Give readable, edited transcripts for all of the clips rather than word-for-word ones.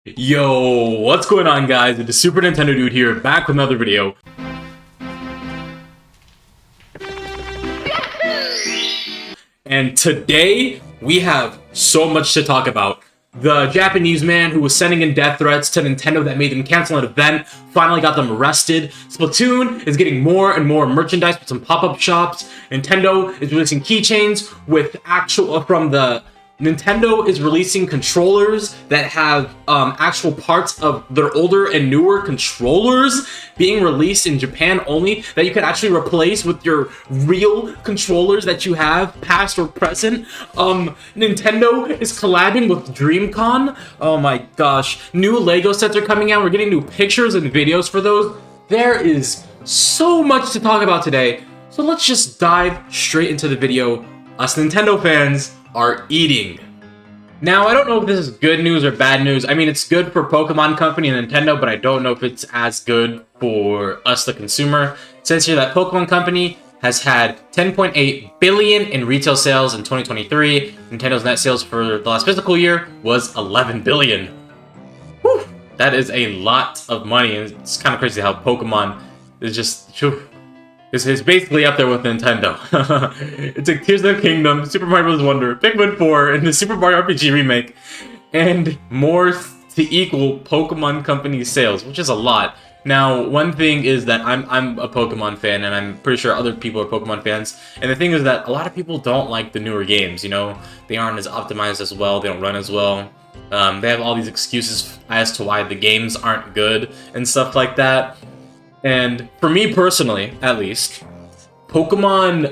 Yo, what's going on, guys? It's the Super Nintendo Dude here, back with another video. And today, we have so much to talk about. The Japanese man who was sending in death threats to Nintendo that made them cancel an event finally got them arrested. Splatoon is getting more and more merchandise with some pop-up shops. Nintendo is releasing keychains with Nintendo is releasing controllers that have actual parts of their older and newer controllers being released in Japan only that you can actually replace with your real controllers that you have, past or present. Nintendo is collabing with DreamCon. Oh my gosh. New Lego sets are coming out. We're getting new pictures and videos for those. There is so much to talk about today. So let's just dive straight into the video. Us Nintendo fans are eating. Now, I don't know if this is good news or bad news. I mean, it's good for Pokemon Company and Nintendo, but I don't know if it's as good for us, the consumer. It says here that Pokemon Company has had 10.8 billion in retail sales in 2023. Nintendo's net sales for the last fiscal year was 11 billion. Whew, that is a lot of money, and it's kind of crazy how Pokemon is just... It's basically up there with Nintendo. It's like Tears of the Kingdom, Super Mario Bros. Wonder, Pikmin 4, and the Super Mario RPG remake, and more to equal Pokemon Company sales, which is a lot. Now, one thing is that I'm a Pokemon fan, and I'm pretty sure other people are Pokemon fans, and the thing is that a lot of people don't like the newer games, you know? They aren't as optimized as well, they don't run as well. They have all these excuses as to why the games aren't good, and stuff like that. And for me personally, at least, Pokemon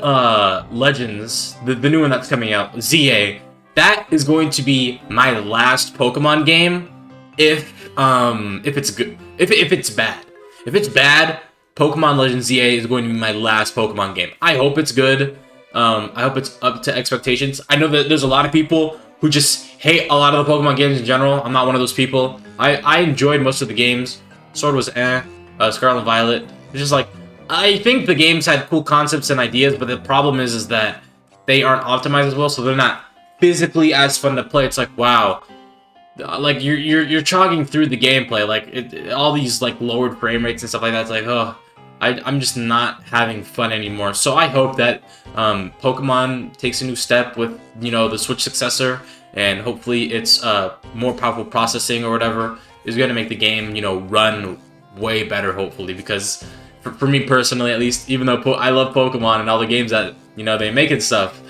Legends, the new one that's coming out, ZA, that is going to be my last Pokemon game if it's good. If it's bad. If it's bad, Pokemon Legends ZA is going to be my last Pokemon game. I hope it's good. I hope it's up to expectations. I know that there's a lot of people who just hate a lot of the Pokemon games in general. I'm not one of those people. I enjoyed most of the games. Sword was eh. Scarlet and Violet. It's just like, I think the games had cool concepts and ideas, but the problem is that they aren't optimized as well, so they're not physically as fun to play. It's like, wow, like you're jogging through the gameplay, like all these like lowered frame rates and stuff like that. It's like, oh, I'm just not having fun anymore. So I hope that Pokemon takes a new step with, you know, the Switch successor, and hopefully it's more powerful processing or whatever is going to make the game, you know, run way better, hopefully, because for me personally, at least, even though I love Pokemon and all the games that, you know, they make and stuff,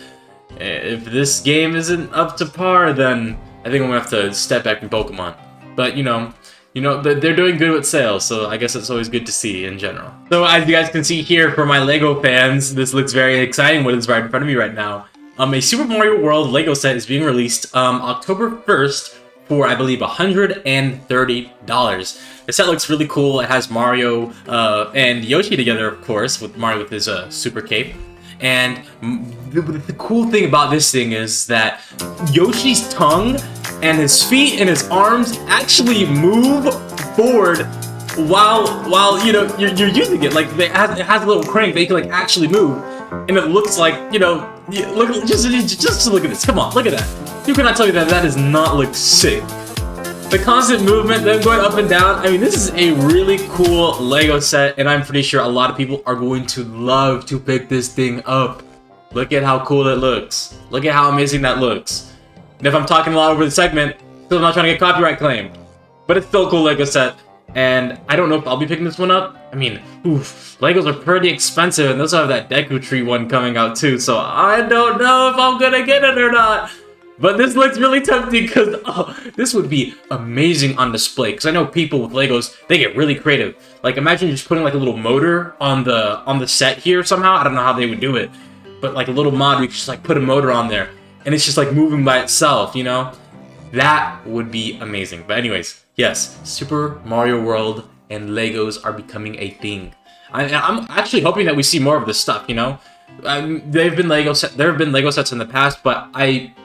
if this game isn't up to par, then I think I'm gonna have to step back from Pokemon. But you know, they're doing good with sales, so I guess it's always good to see in general. So as you guys can see here, for my Lego fans, this looks very exciting. What is right in front of me right now? A Super Mario World Lego set is being released October 1st. For, I believe, $130. The set looks really cool. It has Mario and Yoshi together, of course, with Mario with his super cape. And the cool thing about this thing is that Yoshi's tongue and his feet and his arms actually move forward while you know you're using it. Like it has a little crank that you can like actually move, and it looks like, you know, just look at this. Come on, look at that. You cannot tell me that does not look sick. The constant movement, them going up and down. I mean, this is a really cool Lego set, and I'm pretty sure a lot of people are going to love to pick this thing up. Look at how cool it looks. Look at how amazing that looks. And if I'm talking a lot over the segment, still not trying to get copyright claim. But it's still a cool Lego set, and I don't know if I'll be picking this one up. I mean, oof, Legos are pretty expensive, and they also have that Deku Tree one coming out too, so I don't know if I'm gonna get it or not. But this looks really tempting because, oh, this would be amazing on display. Because I know people with Legos, they get really creative. Like, imagine just putting like a little motor on the set here somehow. I don't know how they would do it, but like a little mod, we could just like put a motor on there, and it's just like moving by itself, you know? That would be amazing. But anyways, yes, Super Mario World and Legos are becoming a thing. I'm actually hoping that we see more of this stuff, you know? There have been Lego sets in the past, but I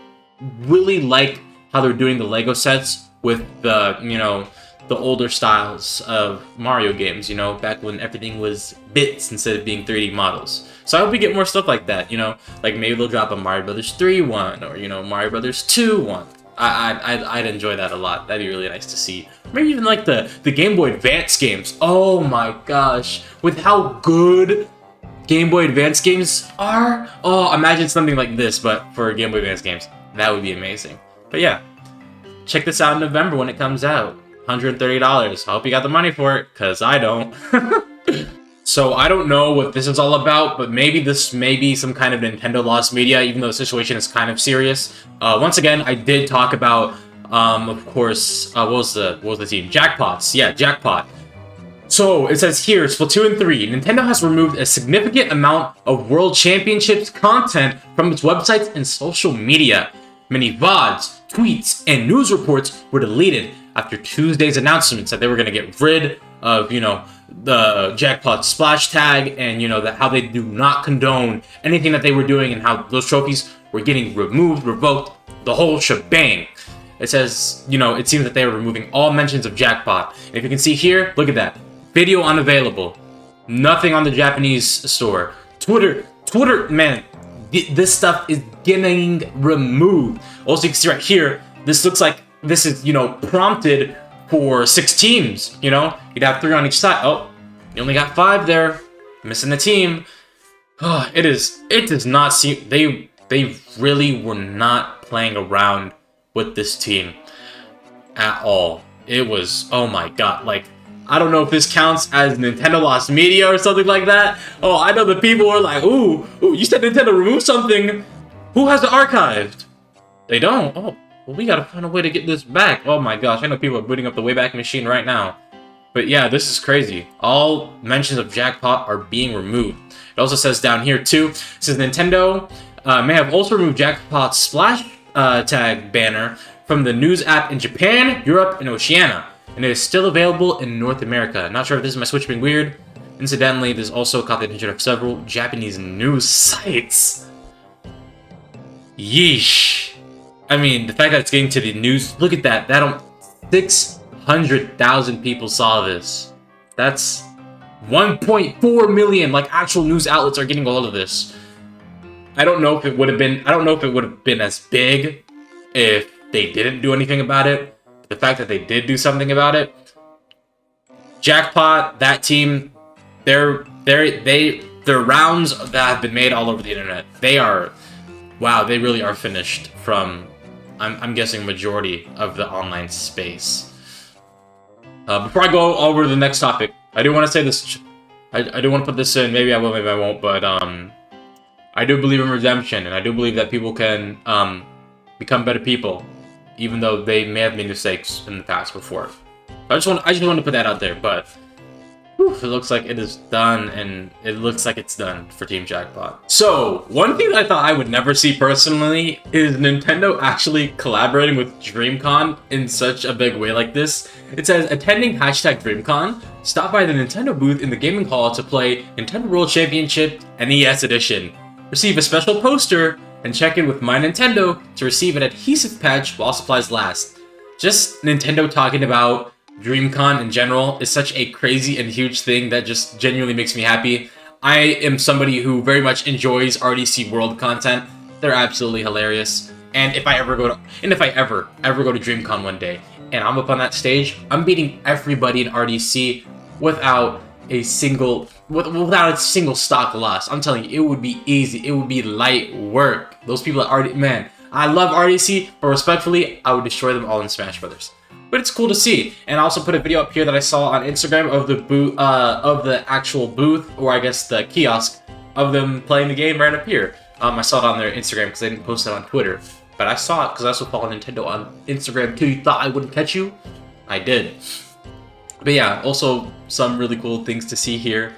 really like how they're doing the Lego sets with the, you know, the older styles of Mario games, you know, back when everything was bits instead of being 3D models. So I hope we get more stuff like that, you know, like maybe they'll drop a Mario Brothers 3 one, or, you know, Mario Brothers 2 one. I'd enjoy that a lot. That'd be really nice to see. Maybe even like the Game Boy Advance games. Oh my gosh, with how good Game Boy Advance games are. Oh, imagine something like this, but for Game Boy Advance games. That would be amazing. But yeah, check this out in November when it comes out. $130. I hope you got the money for it, cause I don't. So I don't know what this is all about, but maybe this may be some kind of Nintendo lost media, even though the situation is kind of serious. Once again, I did talk about, of course, what was the team? Jackpots. Yeah, Jackpot. So it says here, Splatoon 3. Nintendo has removed a significant amount of World Championships content from its websites and social media. Many VODs, tweets, and news reports were deleted after Tuesday's announcements that they were going to get rid of, you know, the Jackpot splash tag and, you know, how they do not condone anything that they were doing and how those trophies were getting removed, revoked, the whole shebang. It says, you know, it seems that they are removing all mentions of Jackpot. And if you can see here, look at that. Video unavailable. Nothing on the Japanese store. Twitter, man, this stuff is getting removed. Also, you can see right here, this looks like this is, you know, prompted for 6 teams, you know? You'd have 3 on each side. Oh, you only got 5 there. Missing the team. Oh, it does not seem... They really were not playing around with this team at all. It was... Oh my god. Like, I don't know if this counts as Nintendo lost media or something like that. Oh, I know the people were like, ooh, you said Nintendo removed something. Who has it archived? They don't. Oh. Well, we gotta find a way to get this back. Oh my gosh, I know people are booting up the Wayback Machine right now. But yeah, this is crazy. All mentions of Jackpot are being removed. It also says down here too, it says Nintendo may have also removed Jackpot's splash tag banner from the news app in Japan, Europe, and Oceania. And it is still available in North America. Not sure if this is my Switch being weird. Incidentally, this also caught the attention of several Japanese news sites. Yeesh. I mean, the fact that it's getting to the news, look at that. 600,000 people saw this. That's 1.4 million, like, actual news outlets are getting a hold of this. I don't know if it would have been as big if they didn't do anything about it. The fact that they did do something about it. Jackpot, that team, their rounds that have been made all over the internet. Wow, they really are finished from, I'm guessing, majority of the online space. Before I go over to the next topic, I do want to say this. I do want to put this in. Maybe I will, maybe I won't. But I do believe in redemption, and I do believe that people can become better people, even though they may have made mistakes in the past before. I just want to put that out there. But whew, it looks like it is done, and it looks like it's done for Team Jackpot. So, one thing that I thought I would never see personally is Nintendo actually collaborating with DreamCon in such a big way like this. It says, attending #DreamCon, stop by the Nintendo booth in the gaming hall to play Nintendo World Championship NES Edition. Receive a special poster, and check in with My Nintendo to receive an adhesive patch while supplies last. Just Nintendo talking about DreamCon in general is such a crazy and huge thing that just genuinely makes me happy. I am somebody who very much enjoys RDC World content. They're absolutely hilarious. And if I ever go to DreamCon one day and I'm up on that stage, I'm beating everybody in RDC without a single stock loss. I'm telling you, it would be easy. It would be light work. Those people at RDC, man, I love RDC, but respectfully, I would destroy them all in Smash Brothers. But it's cool to see. And I also put a video up here that I saw on Instagram of the actual booth, or I guess the kiosk, of them playing the game right up here. I saw it on their Instagram because they didn't post it on Twitter. But I saw it because I also follow Nintendo on Instagram too. You thought I wouldn't catch you? I did. But yeah, also some really cool things to see here.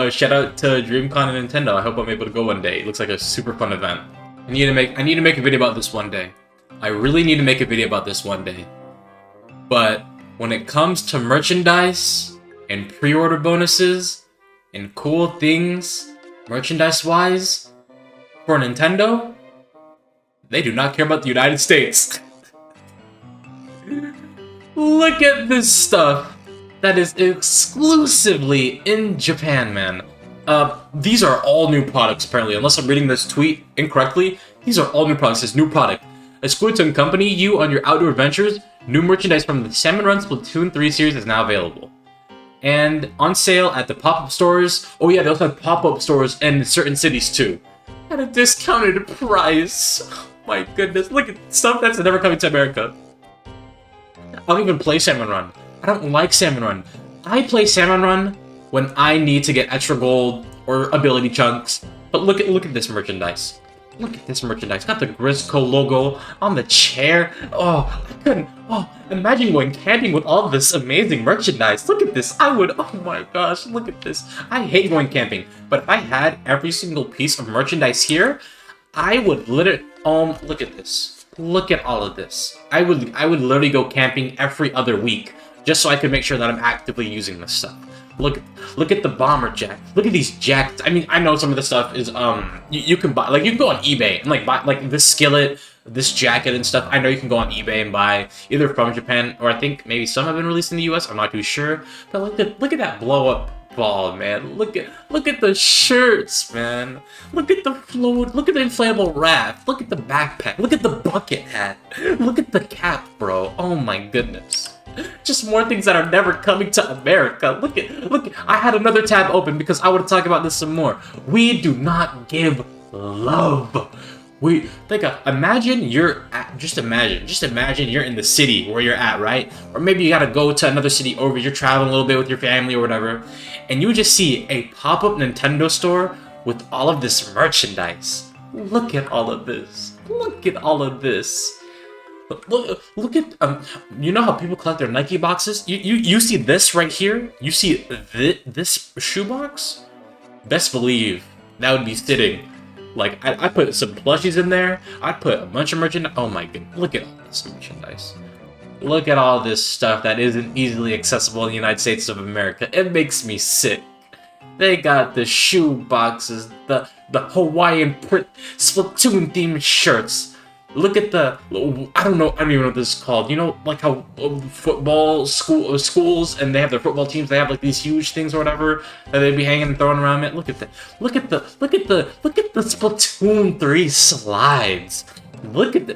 Shout out to DreamCon and Nintendo. I hope I'm able to go one day. It looks like a super fun event. I need to make a video about this one day. I really need to make a video about this one day. But when it comes to merchandise and pre-order bonuses and cool things, merchandise-wise, for Nintendo, they do not care about the United States. Look at this stuff that is exclusively in Japan, man. These are all new products, apparently. Unless I'm reading this tweet incorrectly, these are all new products. This new product. Exclude to accompany you on your outdoor adventures. New merchandise from the Salmon Run Splatoon 3 series is now available. And on sale at the pop-up stores. Oh yeah, they also have pop-up stores in certain cities too. At a discounted price. Oh my goodness, look at stuff that's never coming to America. I don't even play Salmon Run. I don't like Salmon Run. I play Salmon Run when I need to get extra gold or ability chunks. But look at this merchandise. Look at this merchandise. Got the Grisco logo on the chair. Oh, I couldn't. Oh, imagine going camping with all this amazing merchandise. Look at this. I would. Oh my gosh, look at this. I hate going camping, but if I had every single piece of merchandise here, I would literally. Look at this. Look at all of this. I would literally go camping every other week just so I could make sure that I'm actively using this stuff. Look at the bomber jack. Look at these jackets. I mean, I know some of the stuff is you can buy, like, you can go on eBay and like buy like this skillet, this jacket and stuff. I know you can go on eBay and buy either from Japan, or I think maybe some have been released in the US. I'm not too sure. But look at that blow up ball, man. Look at the shirts, man. Look at the float. Look at the inflatable raft. Look at the backpack. Look at the bucket hat. Look at the cap, bro. Oh my goodness. Just more things that are never coming to America. Look at, I had another tab open because I want to talk about this some more. We do not give love. Imagine imagine you're in the city where you're at, right? Or maybe you gotta go to another city, or you're traveling a little bit with your family or whatever, and you just see a pop-up Nintendo store with all of this merchandise. Look at all of this. Look at all of this. Look at you know how people collect their Nike boxes? You see this right here? You see this shoebox? Best believe that would be sitting. Like, I put some plushies in there. I put a bunch of merchandise. Oh my goodness, look at all this merchandise. Look at all this stuff that isn't easily accessible in the United States of America. It makes me sick. They got the shoe boxes, the Hawaiian print Splatoon themed shirts. Look at the, I don't even know what this is called. You know, like how football schools, and they have their football teams, they have like these huge things or whatever that they'd be hanging and throwing around. It. Look at the Splatoon 3 slides. Look at the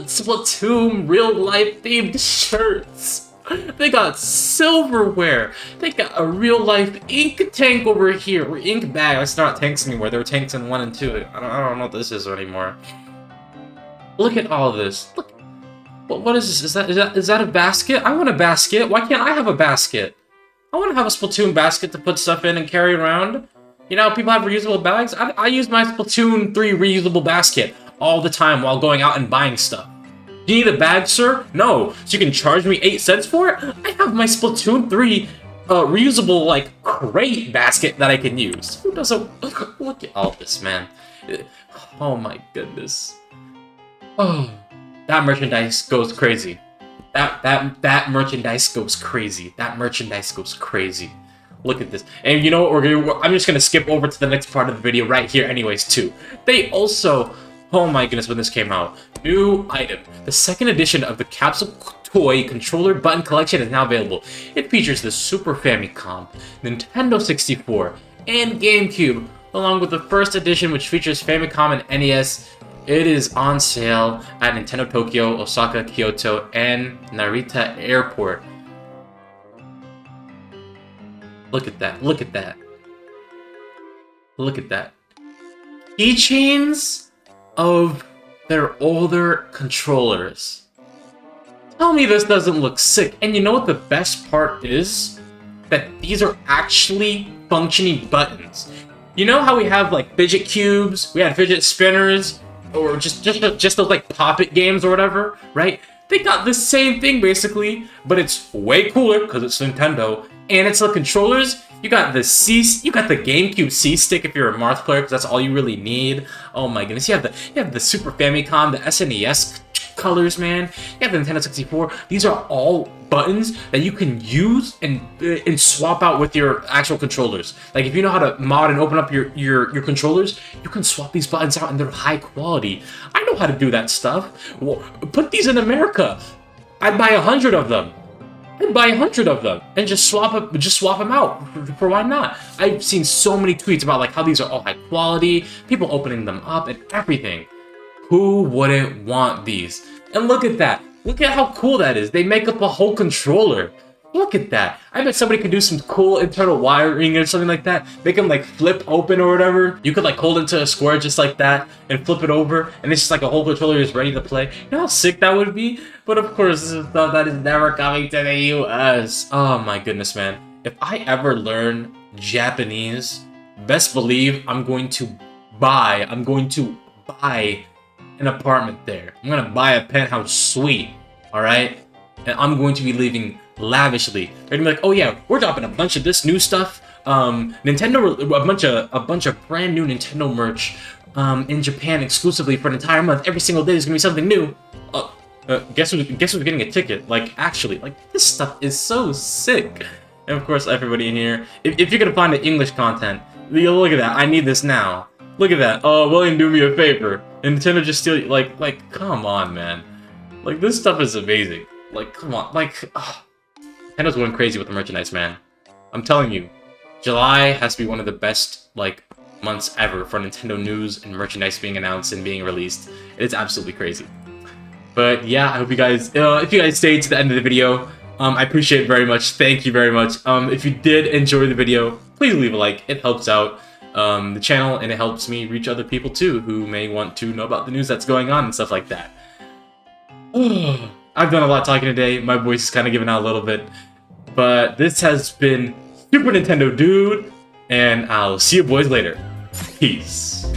Splatoon real life themed shirts. They got silverware. They got a real life ink tank over here. Or ink bag. It's not tanks anymore. There were tanks in 1 and 2. I don't know what this is anymore. Look at all of this. Look, what is this? Is that a basket? I want a basket. Why can't I have a basket? I want to have a Splatoon basket to put stuff in and carry around. You know, people have reusable bags. I use my Splatoon 3 reusable basket all the time while going out and buying stuff. Do you need a bag, sir? No. So you can charge me 8 cents for it? I have my Splatoon 3 reusable, like, crate basket that I can use. Who doesn't? Look at all this, man. Oh my goodness. Oh, that merchandise goes crazy. That merchandise goes crazy. That merchandise goes crazy. Look at this. And you know what? I'm just gonna skip over to the next part of the video right here anyways too. They also, oh my goodness, when this came out, new item. The second edition of the Capsule Toy Controller Button Collection is now available. It features the Super Famicom, Nintendo 64, and GameCube, along with the first edition which features Famicom and NES. It is on sale at Nintendo Tokyo, Osaka, Kyoto, and Narita Airport. Look at that. Look at that. Look at that. Keychains of their older controllers. Tell me this doesn't look sick. And you know what the best part is? That these are actually functioning buttons. You know how we have like fidget cubes, we had fidget spinners, or just those like pop-it games or whatever, right? They got the same thing basically, but it's way cooler because it's Nintendo, and it's the controllers. You got the GameCube C-Stick if you're a Marth player, because that's all you really need. Oh my goodness, you have the Super Famicom, the SNES colors, man. You have the Nintendo 64. These are all buttons that you can use and swap out with your actual controllers. Like if you know how to mod and open up your controllers, you can swap these buttons out and they're high quality. I know how to do that stuff. Well, put these in America. I'd buy 100 of them. I'd buy 100 of them and just swap them out. For why not? I've seen so many tweets about like how these are all high quality, people opening them up and everything. Who wouldn't want these? And look at that. Look at how cool that is. They make up a whole controller. Look at that. I bet somebody could do some cool internal wiring or something like that. Make them like flip open or whatever. You could like hold into a square just like that and flip it over. And it's just like a whole controller is ready to play. You know how sick that would be? But of course, this is stuff that is never coming to the US. Oh my goodness, man. If I ever learn Japanese, best believe I'm going to buy an apartment there. I'm gonna buy a penthouse suite, alright? And I'm going to be living lavishly. They're gonna be like, oh yeah, we're dropping a bunch of this new stuff. Nintendo, a bunch of brand new Nintendo merch in Japan exclusively for an entire month. Every single day there's gonna be something new. Guess who's getting a ticket? Like, actually, like, this stuff is so sick. And of course, everybody in here, if you're gonna find the English content, look at that. I need this now. Look at that. Oh, William, do me a favor. And Nintendo just steal, like, come on, man. Like, this stuff is amazing. Like, come on. Like, Nintendo's going crazy with the merchandise, man. I'm telling you, July has to be one of the best, like, months ever for Nintendo news and merchandise being announced and being released. It's absolutely crazy. But yeah, I hope you guys, if you guys stayed to the end of the video, I appreciate it very much. Thank you very much. If you did enjoy the video, please leave a like. It helps out the channel, and it helps me reach other people too who may want to know about the news that's going on and stuff like that. I've done a lot talking today. My voice is kind of giving out a little bit. But this has been Super Nintendo Dude, and I'll see you boys later. Peace.